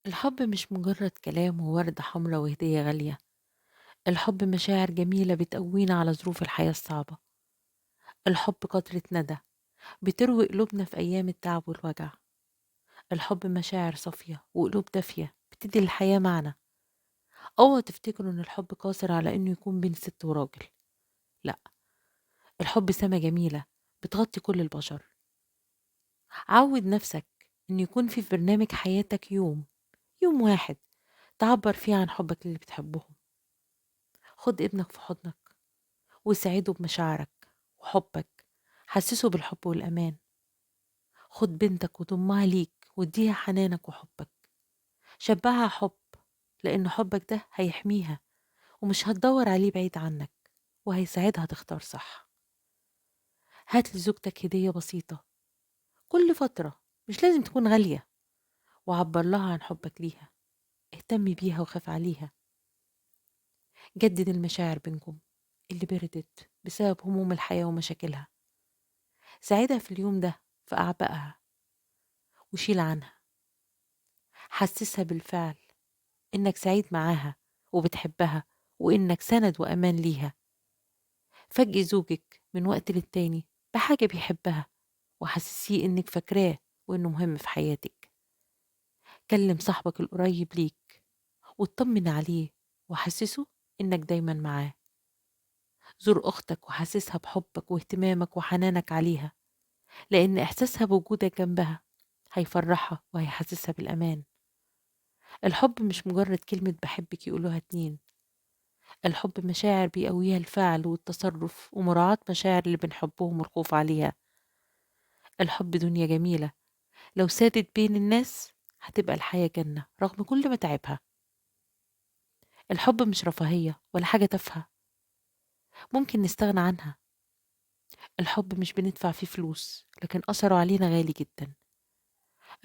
الحب مش مجرد كلام ووردة حمرا وهدية غالية. الحب مشاعر جميلة بتقوينا على ظروف الحياة الصعبة. الحب قطرة ندى بتروي قلوبنا في أيام التعب والوجع. الحب مشاعر صافية وقلوب دافية بتدي للحياة معنى. اوعوا تفتكروا ان الحب قاصر على انه يكون بين ست وراجل. لا، الحب سما جميلة بتغطي كل البشر. عود نفسك ان يكون في برنامج حياتك يوم واحد تعبر فيه عن حبك للي بتحبهم. خد ابنك في حضنك وساعده بمشاعرك وحبك. حسسه بالحب والأمان. خد بنتك وضمها ليك واديها حنانك وحبك. شبعها حب، لأن حبك ده هيحميها ومش هتدور عليه بعيد عنك، وهيساعدها تختار صح. هات لزوجتك هدية بسيطة كل فترة، مش لازم تكون غالية، وعبر لها عن حبك ليها. اهتم بيها وخاف عليها. جدد المشاعر بينكم اللي بردت بسبب هموم الحياة ومشاكلها. ساعدها في اليوم ده في أعبائها وشيل عنها. حسسها بالفعل إنك سعيد معاها وبتحبها، وإنك سند وأمان ليها. فاجئي زوجك من وقت للتاني بحاجة بيحبها، وحسسيه إنك فاكراه وإنه مهم في حياتك. كلم صاحبك القريب ليك واطمن عليه، وحسسه إنك دايما معاه. زور أختك وحسسها بحبك واهتمامك وحنانك عليها، لأن إحساسها بوجودك جنبها هيفرحها وهيحسسها بالأمان. الحب مش مجرد كلمة بحبك يقولوها اتنين. الحب مشاعر بيقويها الفعل والتصرف ومراعاة مشاعر اللي بنحبهم والخوف عليها. الحب دنيا جميلة، لو سادت بين الناس هتبقى الحياة جنة رغم كل متاعبها. الحب مش رفاهية ولا حاجة تافهة ممكن نستغنى عنها. الحب مش بندفع فيه فلوس، لكن أثره علينا غالي جدا.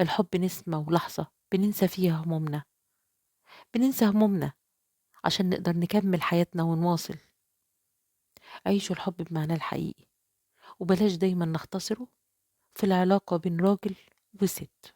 الحب نسمة ولحظة بننسى فيها همومنا. بننسى همومنا عشان نقدر نكمل حياتنا ونواصل. عيشوا الحب بمعناه الحقيقي، وبلاش دايما نختصره في العلاقة بين راجل وست.